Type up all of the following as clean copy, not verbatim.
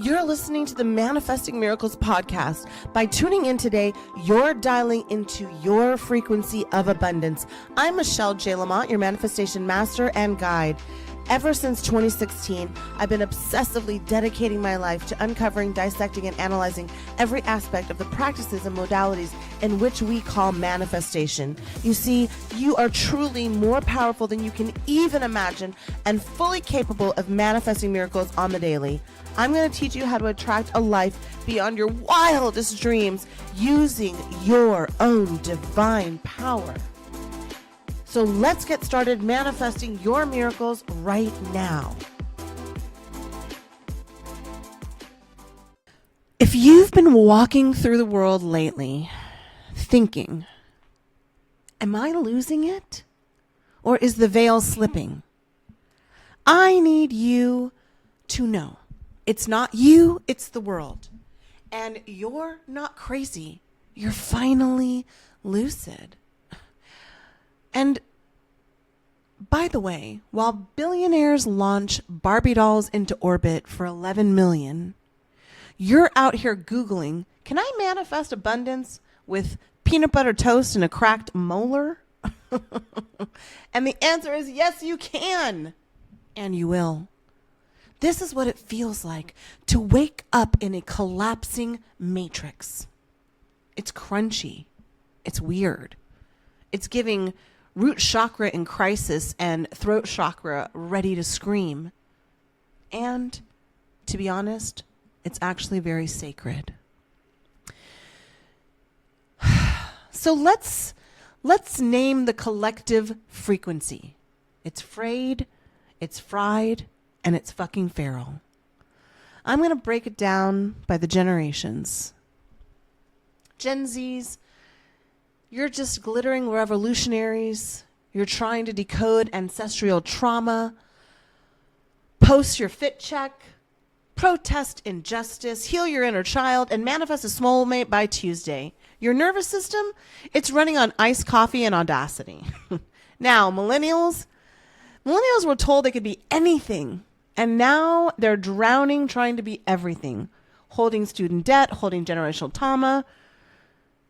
You're listening to the Manifesting Miracles podcast. By tuning in today, you're dialing into your frequency of abundance. I'm Michelle J. Lamont, your manifestation master and guide. Ever since 2016, I've been obsessively dedicating my life to uncovering, dissecting, and analyzing every aspect of the practices and modalities in which we call manifestation. You see, you are truly more powerful than you can even imagine and fully capable of manifesting miracles on the daily. I'm going to teach you how to attract a life beyond your wildest dreams using your own divine power. So let's get started manifesting your miracles right now. If you've been walking through the world lately thinking, am I losing it? Or is the veil slipping? I need you to know it's not you, it's the world. And you're not crazy. You're finally lucid. And by the way, while billionaires launch Barbie dolls into orbit for $11 million, you're out here Googling, can I manifest abundance with peanut butter toast and a cracked molar? And the answer is yes, you can. And you will. This is what it feels like to wake up in a collapsing matrix. It's crunchy. It's weird. It's giving root chakra in crisis and throat chakra ready to scream. And to be honest, it's actually very sacred. So let's name the collective frequency. It's frayed, it's fried, and it's fucking feral. I'm going to break it down by the generations. Gen Zs, you're just glittering revolutionaries. You're trying to decode ancestral trauma, post your fit check, protest injustice, heal your inner child, and manifest a soulmate by Tuesday. Your nervous system, it's running on iced coffee and audacity. Now, millennials were told they could be anything, and now they're drowning trying to be everything, holding student debt, holding generational trauma,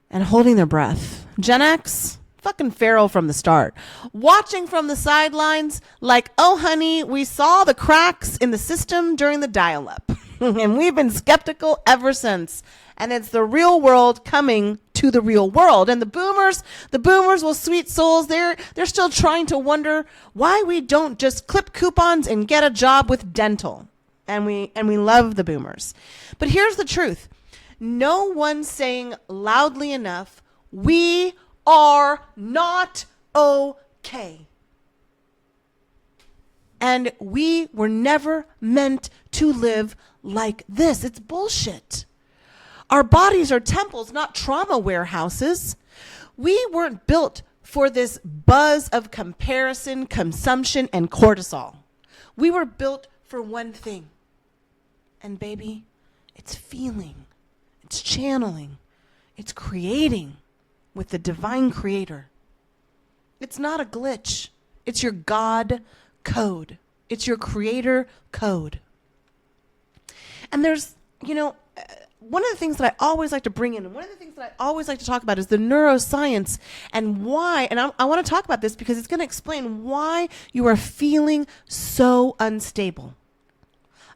and holding their breath. Gen X, fucking feral from the start. Watching from the sidelines like, oh, honey, we saw the cracks in the system during the dial-up. And we've been skeptical ever since. And it's the real world coming to the real world. And the boomers, well, sweet souls, they're still trying to wonder why we don't just clip coupons and get a job with dental. And we love the boomers. But here's the truth. No one's saying loudly enough, we are not okay. And we were never meant to live like this. It's bullshit. Our bodies are temples, not trauma warehouses. We weren't built for this buzz of comparison, consumption, and cortisol. We were built for one thing. And baby, it's feeling. It's channeling. It's creating with the divine creator. It's not a glitch. It's your God code. It's your creator code. And there's, one of the things that I always like to bring in, and one of the things that I always like to talk about is the neuroscience and why, and I want to talk about this because it's going to explain why you are feeling so unstable.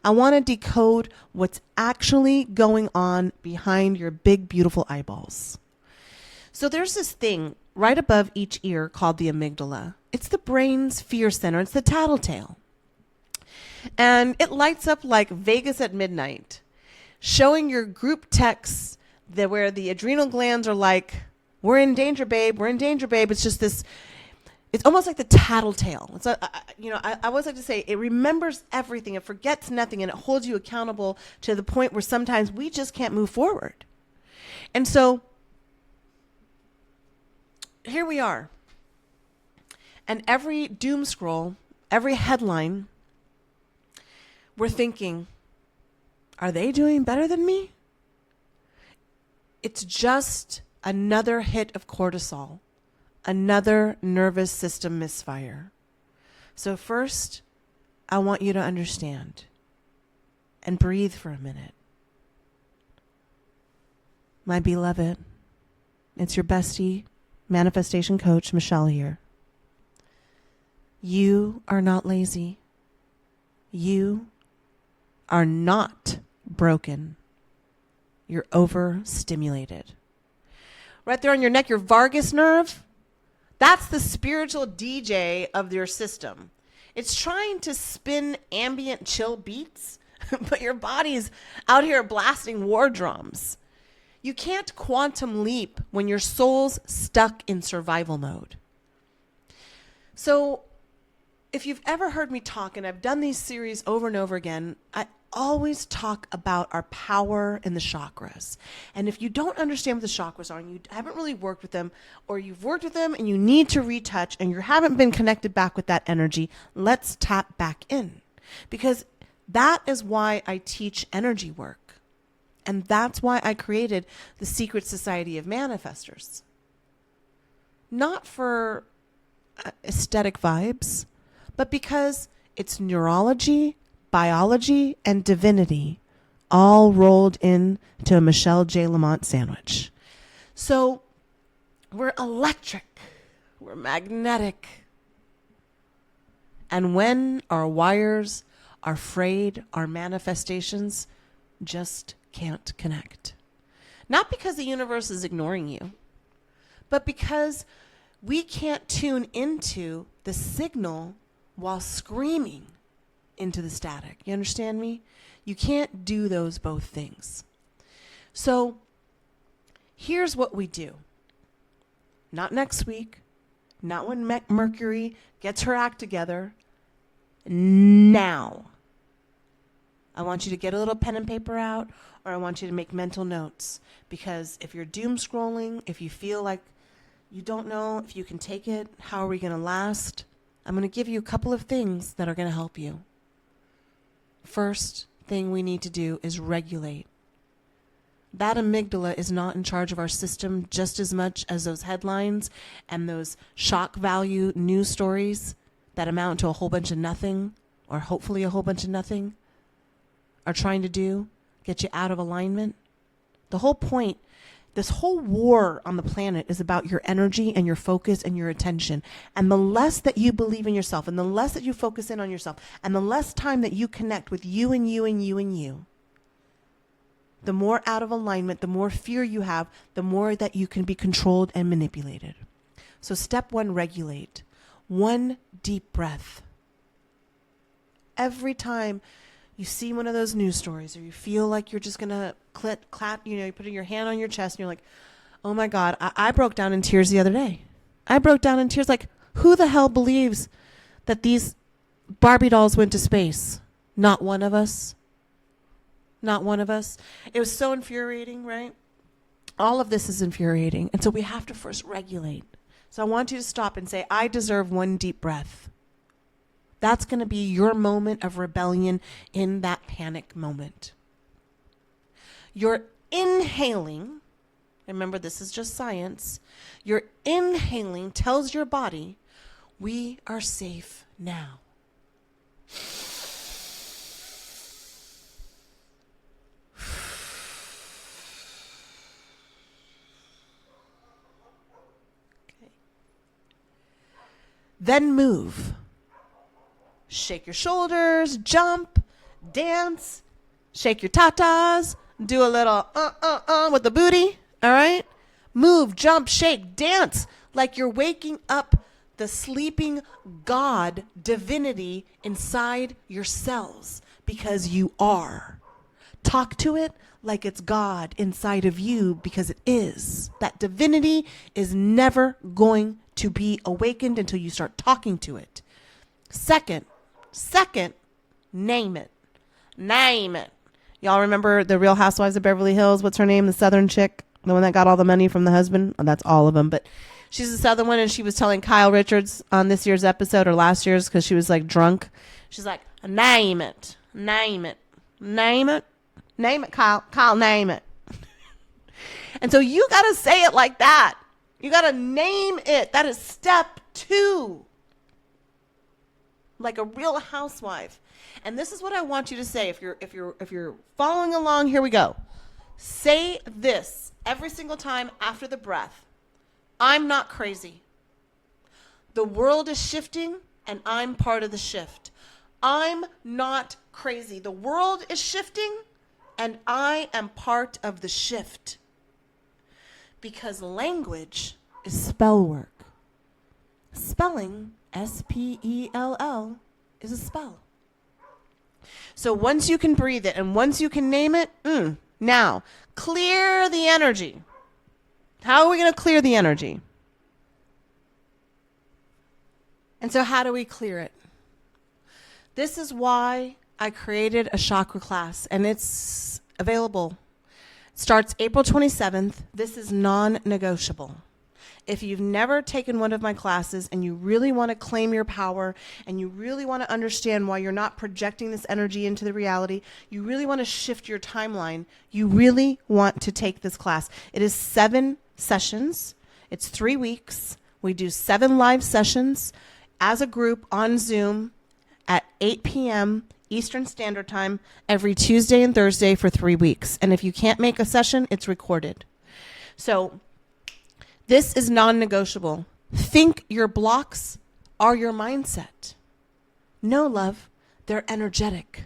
I want to decode what's actually going on behind your big, beautiful eyeballs. So there's this thing right above each ear called the amygdala. It's the brain's fear center. It's the tattletale. And it lights up like Vegas at midnight, showing your group texts where the adrenal glands are like, we're in danger, babe. We're in danger, babe. It's just this. It's almost like the tattletale. It's I always like to say it remembers everything, it forgets nothing, and it holds you accountable to the point where sometimes we just can't move forward. And so here we are. And every doom scroll, every headline, we're thinking, are they doing better than me? It's just another hit of cortisol. Another nervous system misfire. So first, I want you to understand and breathe for a minute. My beloved, it's your bestie, manifestation coach, Michelle here. You are not lazy. You are not broken. You're overstimulated. Right there on your neck, your vagus nerve, that's the spiritual DJ of your system. It's trying to spin ambient chill beats, but your body's out here blasting war drums. You can't quantum leap when your soul's stuck in survival mode. So if you've ever heard me talk, and I've done these series over and over again, I always talk about our power in the chakras. And if you don't understand what the chakras are and you haven't really worked with them, or you've worked with them and you need to retouch and you haven't been connected back with that energy, let's tap back in. Because that is why I teach energy work. And that's why I created the Secret Society of Manifestors. Not for aesthetic vibes, but because it's neurology, biology, and divinity all rolled into a Michelle J. Lamont sandwich. So we're electric, we're magnetic. And when our wires are frayed, our manifestations just can't connect. Not because the universe is ignoring you, but because we can't tune into the signal while screaming into the static. You understand me? You can't do those both things. So here's what we do. Not next week, not when Mercury gets her act together. Now. I want you to get a little pen and paper out, or I want you to make mental notes. Because if you're doom scrolling, if you feel like you don't know if you can take it, how are we going to last? I'm going to give you a couple of things that are going to help you. First thing we need to do is regulate. That amygdala is not in charge of our system just as much as those headlines and those shock value news stories that amount to a whole bunch of nothing, or hopefully a whole bunch of nothing, are trying to do, get you out of alignment. The whole point, this whole war on the planet is about your energy and your focus and your attention. And the less that you believe in yourself, and the less that you focus in on yourself, and the less time that you connect with you and you and you and you, the more out of alignment, the more fear you have, the more that you can be controlled and manipulated. So step 1, regulate. 1 deep breath. Every time you see one of those news stories, or you feel like you're just going to clap, you're putting your hand on your chest and you're like, oh my God, I broke down in tears the other day. I broke down in tears. Like, who the hell believes that these Barbie dolls went to space? Not one of us. Not one of us. It was so infuriating, right? All of this is infuriating. And so we have to first regulate. So I want you to stop and say, I deserve 1 deep breath. That's going to be your moment of rebellion in that panic moment. You're inhaling. Remember, this is just science. Your inhaling tells your body, we are safe now. Okay. Then move. Shake your shoulders, jump, dance, shake your tatas, do a little with the booty, all right? Move, jump, shake, dance like you're waking up the sleeping God divinity inside your cells, because you are. Talk to it like it's God inside of you, because it is. That divinity is never going to be awakened until you start talking to it. Second, name it. Name it. Y'all remember the Real Housewives of Beverly Hills? What's her name? The Southern chick? The one that got all the money from the husband? Oh, that's all of them. But she's the Southern one, and she was telling Kyle Richards on this year's episode, or last year's, because she was like drunk. She's like, name it. Name it. Name it. Name it, Kyle. Kyle, name it. And so you got to say it like that. You got to name it. That is step 2. like a real housewife. And this is what I want you to say. If you're following along, here we go. Say this every single time after the breath. I'm not crazy. The world is shifting and I'm part of the shift. I'm not crazy. The world is shifting and I am part of the shift. Because language is spell work. Spelling, S-P-E-L-L, is a spell. So once you can breathe it and once you can name it, now clear the energy. How are we going to clear the energy? And so how do we clear it? This is why I created a chakra class, and it's available. It starts April 27th. This is non-negotiable. If you've never taken one of my classes and you really want to claim your power and you really want to understand why you're not projecting this energy into the reality, you really want to shift your timeline, you really want to take this class. It is 7 sessions. It's 3 weeks. We do 7 live sessions as a group on Zoom at 8 p.m. Eastern Standard Time every Tuesday and Thursday for 3 weeks. And if you can't make a session, it's recorded. So this is non-negotiable. Think your blocks are your mindset. No, love, they're energetic.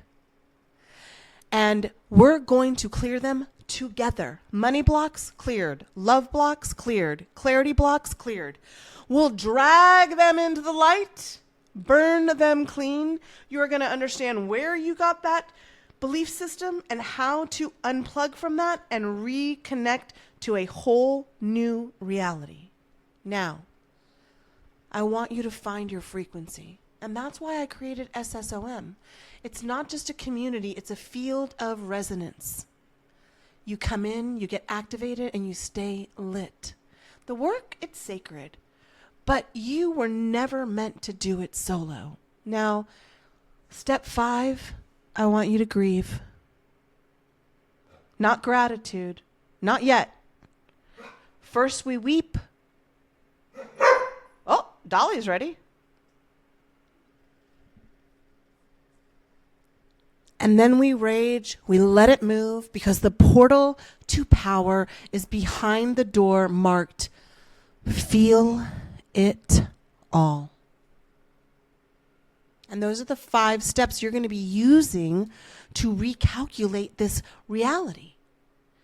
And we're going to clear them together. Money blocks cleared. Love blocks cleared. Clarity blocks cleared. We'll drag them into the light, burn them clean. You are going to understand where you got that belief system and how to unplug from that and reconnect to a whole new reality. Now, I want you to find your frequency. And that's why I created SSOM. It's not just a community, it's a field of resonance. You come in, you get activated, and you stay lit. The work, it's sacred. But you were never meant to do it solo. Now, step 5, I want you to grieve. Not gratitude. Not yet. First we weep. Oh, Dolly's ready. And then we rage, we let it move because the portal to power is behind the door marked, feel it all. And those are the 5 steps you're going to be using to recalculate this reality.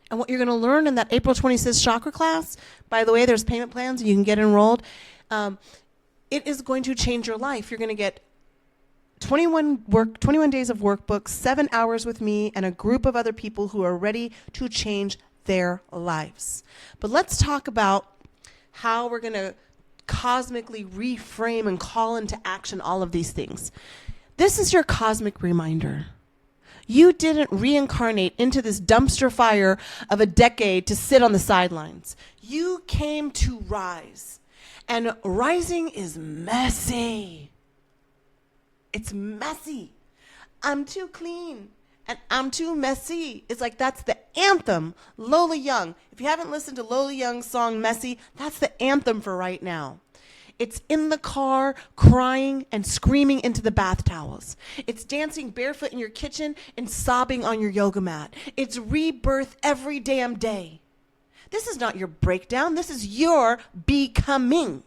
And what you're going to learn in that April 26th chakra class, by the way, there's payment plans and you can get enrolled. It is going to change your life. You're going to get 21 days of workbooks, 7 hours with me, and a group of other people who are ready to change their lives. But let's talk about how we're going to cosmically reframe and call into action all of these things. This is your cosmic reminder. You didn't reincarnate into this dumpster fire of a decade to sit on the sidelines. You came to rise. And rising is messy. It's messy. I'm too clean and I'm too messy. It's like that's the anthem. Lola Young. If you haven't listened to Lola Young's song Messy, that's the anthem for right now. It's in the car, crying and screaming into the bath towels. It's dancing barefoot in your kitchen and sobbing on your yoga mat. It's rebirth every damn day. This is not your breakdown. This is your becoming.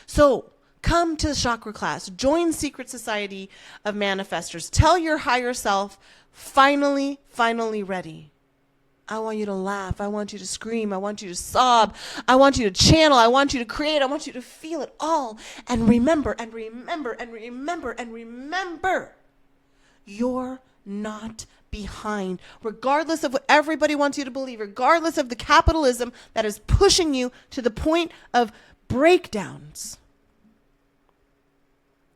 So come to the chakra class. Join Secret Society of Manifestors. Tell your higher self, finally ready. I want you to laugh. I want you to scream. I want you to sob. I want you to channel. I want you to create. I want you to feel it all. And remember, and remember, and remember, and remember, you're not behind. Regardless of what everybody wants you to believe, regardless of the capitalism that is pushing you to the point of breakdowns,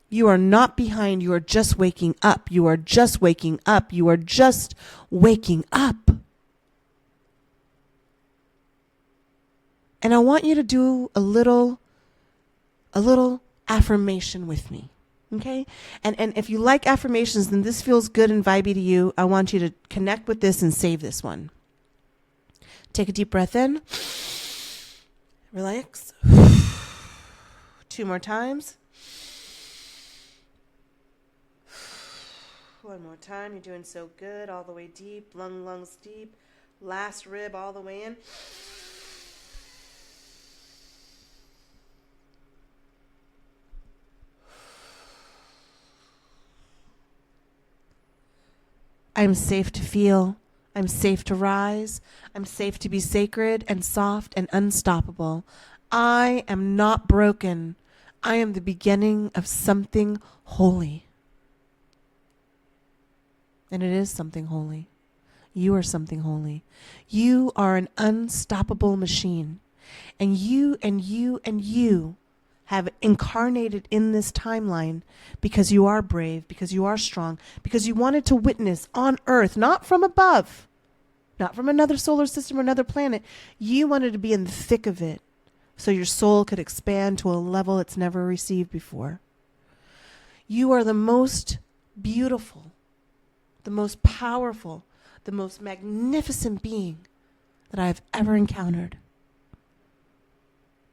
you are not behind. You are just waking up. You are just waking up. You are just waking up. And I want you to do a little affirmation with me, okay? And if you like affirmations, then this feels good and vibey to you. I want you to connect with this and save this one. Take a deep breath in. Relax. 2 more times. One more time. You're doing so good. All the way deep. Lungs deep. Last rib all the way in. I'm safe to feel. I'm safe to rise. I'm safe to be sacred and soft and unstoppable. I am not broken. I am the beginning of something holy. And it is something holy. You are something holy. You are an unstoppable machine. And you and you and you have incarnated in this timeline because you are brave, because you are strong, because you wanted to witness on Earth, not from above, not from another solar system or another planet. You wanted to be in the thick of it so your soul could expand to a level it's never received before. You are the most beautiful, the most powerful, the most magnificent being that I've ever encountered.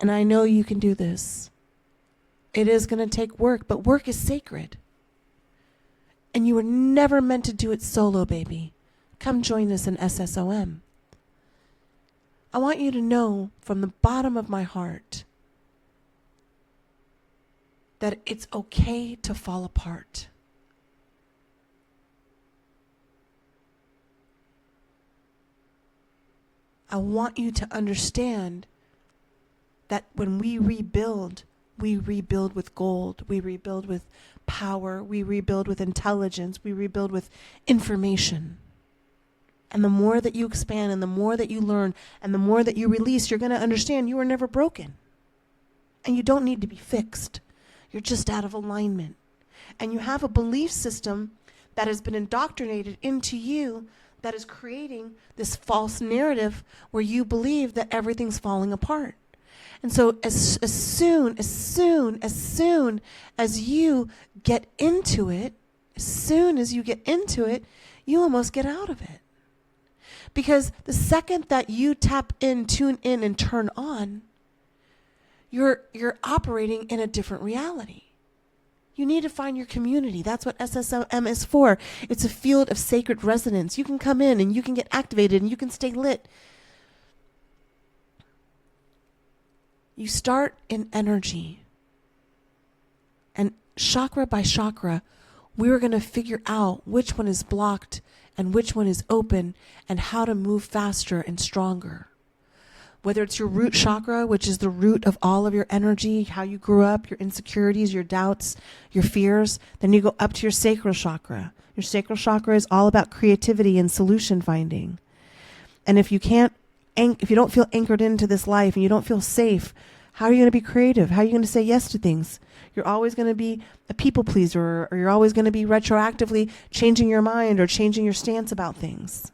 And I know you can do this. It is going to take work, but work is sacred. And you were never meant to do it solo, baby. Come join us in SSOM. I want you to know from the bottom of my heart that it's okay to fall apart. I want you to understand that when we rebuild with gold, we rebuild with power, we rebuild with intelligence, we rebuild with information. And the more that you expand and the more that you learn and the more that you release, you're going to understand you were never broken. And you don't need to be fixed. You're just out of alignment. And you have a belief system that has been indoctrinated into you that is creating this false narrative where you believe that everything's falling apart. And so as soon as you get into it, you almost get out of it. Because the second that you tap in, tune in, and turn on, you're operating in a different reality. You need to find your community. That's what SSM is for. It's a field of sacred resonance. You can come in and you can get activated and you can stay lit. You start in energy. And chakra by chakra, we're going to figure out which one is blocked and which one is open and how to move faster and stronger. Whether it's your root chakra, which is the root of all of your energy, how you grew up, your insecurities, your doubts, your fears, then you go up to your sacral chakra. Your sacral chakra is all about creativity and solution finding. And if you don't feel anchored into this life and you don't feel safe, how are you going to be creative? How are you going to say yes to things? You're always going to be a people pleaser, or you're always going to be retroactively changing your mind or changing your stance about things.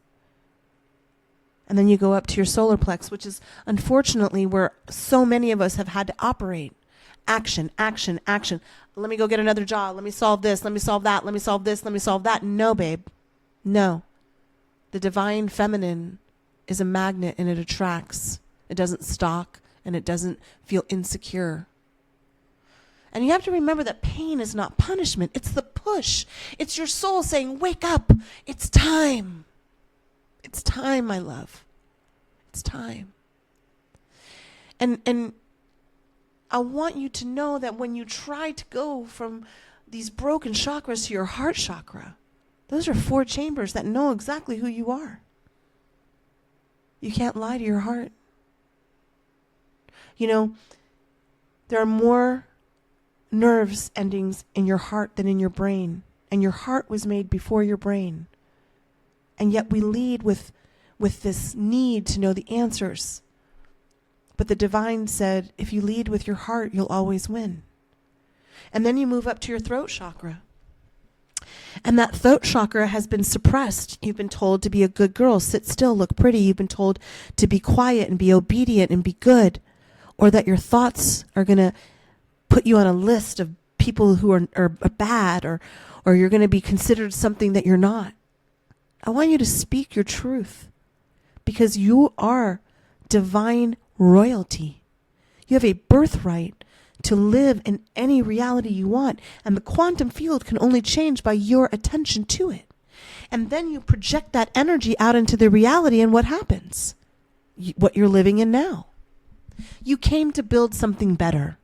And then you go up to your solar plex, which is unfortunately where so many of us have had to operate. Action, action, action. Let me go get another job. Let me solve this. Let me solve that. Let me solve this. Let me solve that. No, babe. No. The divine feminine is a magnet and it attracts. It doesn't stalk and it doesn't feel insecure. And you have to remember that pain is not punishment. It's the push. It's your soul saying, wake up. It's time. It's time, my love. It's time. And I want you to know that when you try to go from these broken chakras to your heart chakra, those are 4 chambers that know exactly who you are. You can't lie to your heart. You know, there are more nerves endings in your heart than in your brain. And your heart was made before your brain. And yet we lead with this need to know the answers. But the divine said, if you lead with your heart, you'll always win. And then you move up to your throat chakra. And that throat chakra has been suppressed. You've been told to be a good girl, sit still, look pretty. You've been told to be quiet and be obedient and be good. Or that your thoughts are going to put you on a list of people who are bad, or you're going to be considered something that you're not. I want you to speak your truth because you are divine royalty. You have a birthright to live in any reality you want. And the quantum field can only change by your attention to it. And then you project that energy out into the reality, and what happens? What you're living in now. You came to build something better.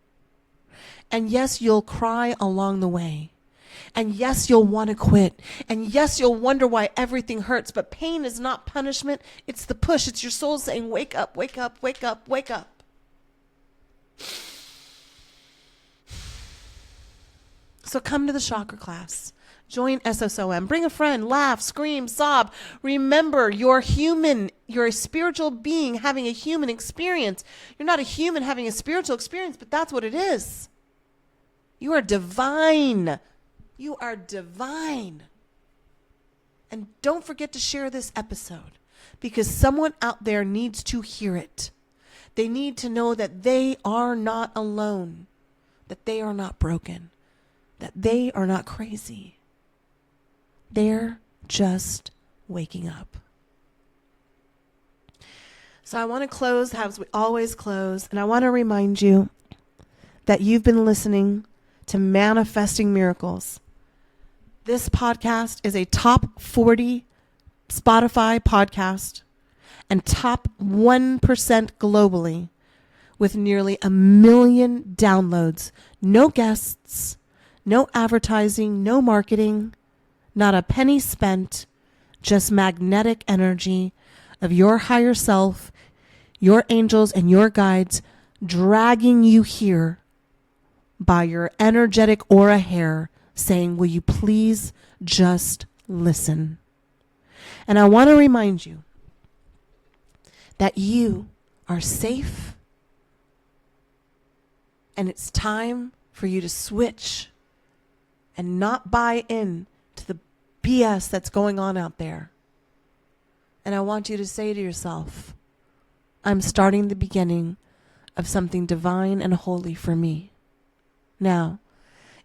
And yes, you'll cry along the way. And yes, you'll want to quit. And yes, you'll wonder why everything hurts. But pain is not punishment. It's the push. It's your soul saying, wake up, wake up, wake up, wake up. So come to the chakra class. Join SSOM. Bring a friend. Laugh, scream, sob. Remember, you're human. You're a spiritual being having a human experience. You're not a human having a spiritual experience, but that's what it is. You are divine. You are divine. And don't forget to share this episode, because someone out there needs to hear it. They need to know that they are not alone, that they are not broken, that they are not crazy. They're just waking up. So I want to close as we always close, and I want to remind you that you've been listening to Manifesting Miracles. This podcast is a top 40 Spotify podcast and top 1% globally, with nearly 1 million downloads. No guests, no advertising, no marketing, not a penny spent, just magnetic energy of your higher self, your angels and your guides dragging you here by your energetic aura hair, saying, will you please just listen? And I want to remind you that you are safe, and it's time for you to switch and not buy in to the BS that's going on out there. And I want you to say to yourself, I'm starting the beginning of something divine and holy for me. Now,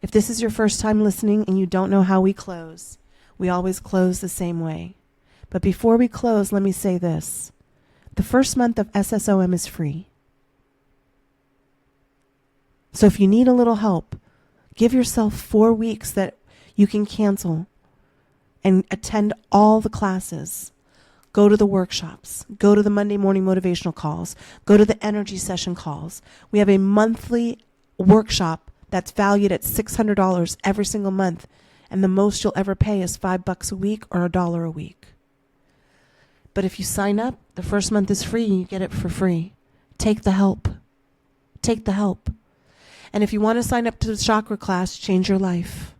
if this is your first time listening and you don't know how we close, we always close the same way. But before we close, let me say this. The first month of SSOM is free. So if you need a little help, give yourself 4 weeks that you can cancel and attend all the classes. Go to the workshops. Go to the Monday morning motivational calls. Go to the energy session calls. We have a monthly workshop that's valued at $600 every single month. And the most you'll ever pay is $5 a week or $1 a week. But if you sign up, the first month is free and you get it for free. Take the help. Take the help. And if you want to sign up to the chakra class, change your life.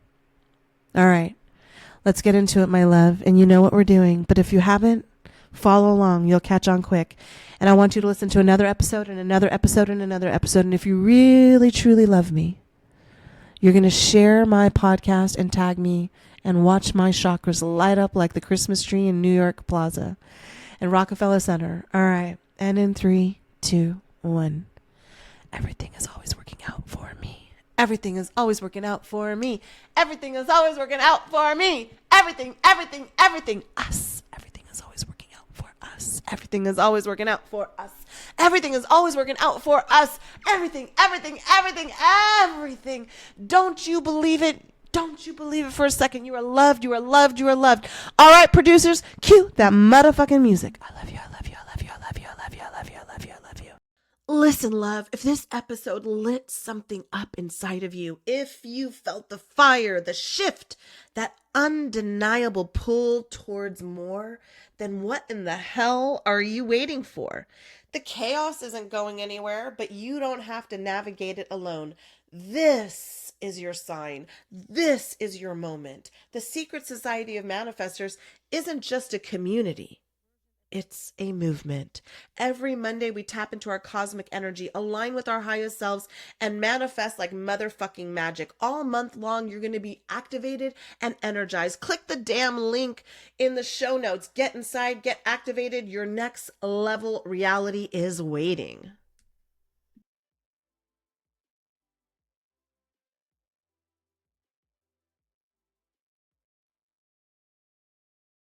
All right. Let's get into it, my love. And you know what we're doing. But if you haven't, follow along. You'll catch on quick. And I want you to listen to another episode and another episode and another episode. And if you really, truly love me, you're going to share my podcast and tag me and watch my chakras light up like the Christmas tree in New York Plaza and Rockefeller Center. All right. And in 3, 2, 1. Everything is always working out for me. Everything is always working out for me. Everything is always working out for me. Everything, us. Everything is always working out for us. Everything is always working out for us. Everything is always working out for us. Everything. Don't you believe it? Don't you believe it for a second? You are loved. You are loved. You are loved. All right, producers, cue that motherfucking music. I love you. I love you. I love you. I love you. I love you. I love you. I love you. I love you. Listen, love, if this episode lit something up inside of you, if you felt the fire, the shift, that undeniable pull towards more, then what in the hell are you waiting for? The chaos isn't going anywhere, but you don't have to navigate it alone. This is your sign. This is your moment. The Secret Society of Manifestors isn't just a community. It's a movement. Every Monday we tap into our cosmic energy, align with our highest selves, and manifest like motherfucking magic. All month long, you're going to be activated and energized. Click the damn link in the show notes. Get inside, get activated. Your next level reality is waiting.